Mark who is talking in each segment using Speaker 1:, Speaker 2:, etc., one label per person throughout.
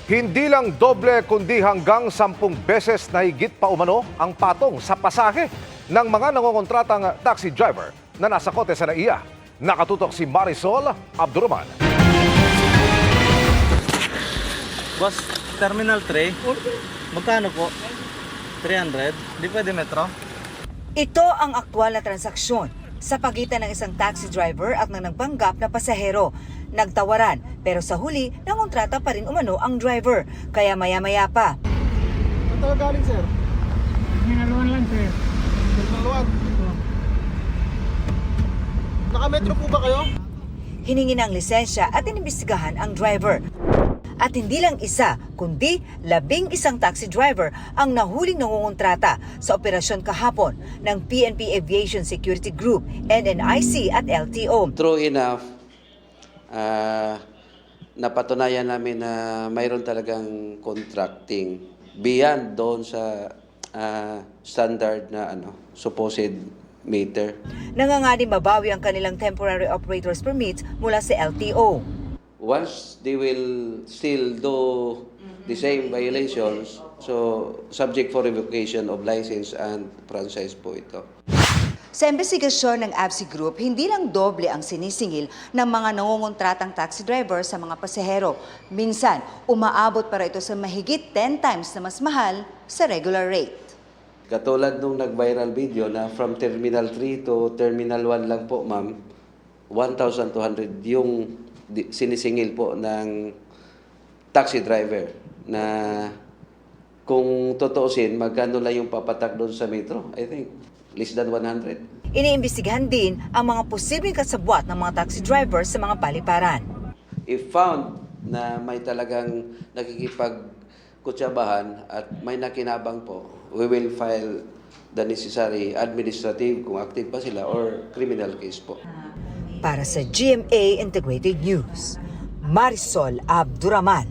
Speaker 1: Hindi lang doble kundi hanggang 10 beses na higit pa umano ang patong sa pasahe ng mga nangongontratang taxi driver na nasa kote sa NAIA. Nakatutok si Marisol Abduraman.
Speaker 2: Boss, Terminal 3, magkano po? 300? Di pwede metro?
Speaker 3: Ito ang aktwal na transaksyon sa pagitan ng isang taxi driver at ng nagpanggap na pasahero. Nagtawaran pero sa huli nangontrata pa rin umano ang driver kaya maya-maya pa.
Speaker 4: Saan tayo galing, sir?
Speaker 5: Hinaluan lang, sir.
Speaker 4: Hinaluan. Naka-metro po ba kayo?
Speaker 3: Hiningi ng lisensya at inimbestigahan ang driver. At hindi lang isa, kundi 11 taxi driver ang nahuling nangungontrata sa operasyon kahapon ng PNP Aviation Security Group, NNIC at LTO.
Speaker 6: True enough, napatunayan namin na mayroon talagang contracting beyond doon sa standard na supposed meter.
Speaker 3: Nanganganing mabawi ang kanilang temporary operators permits mula sa LTO.
Speaker 6: Once they will still do the same violations, so subject for revocation of license and franchise po ito.
Speaker 3: Sa investigasyon ng ABSI Group, hindi lang doble ang sinisingil ng mga nangungontratang taxi driver sa mga pasahero. Minsan, umaabot para ito sa mahigit 10 times na mas mahal sa regular rate.
Speaker 6: Katulad nung nag-viral video na from Terminal 3 to Terminal 1 lang po, ma'am, 1,200 yung sinisingil po ng taxi driver na kung totoosin, magkano lang yung papatak doon sa metro? I think less than 100.
Speaker 3: Iniimbestigahan din ang mga posibleng kasabwat ng mga taxi drivers sa mga paliparan.
Speaker 6: If found na may talagang nakikipagkutsabahan at may nakinabang po, we will file the necessary administrative kung active pa sila or criminal case po.
Speaker 3: Para sa GMA Integrated News, Marisol Abduraman,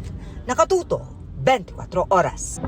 Speaker 3: nakatuto 24 oras.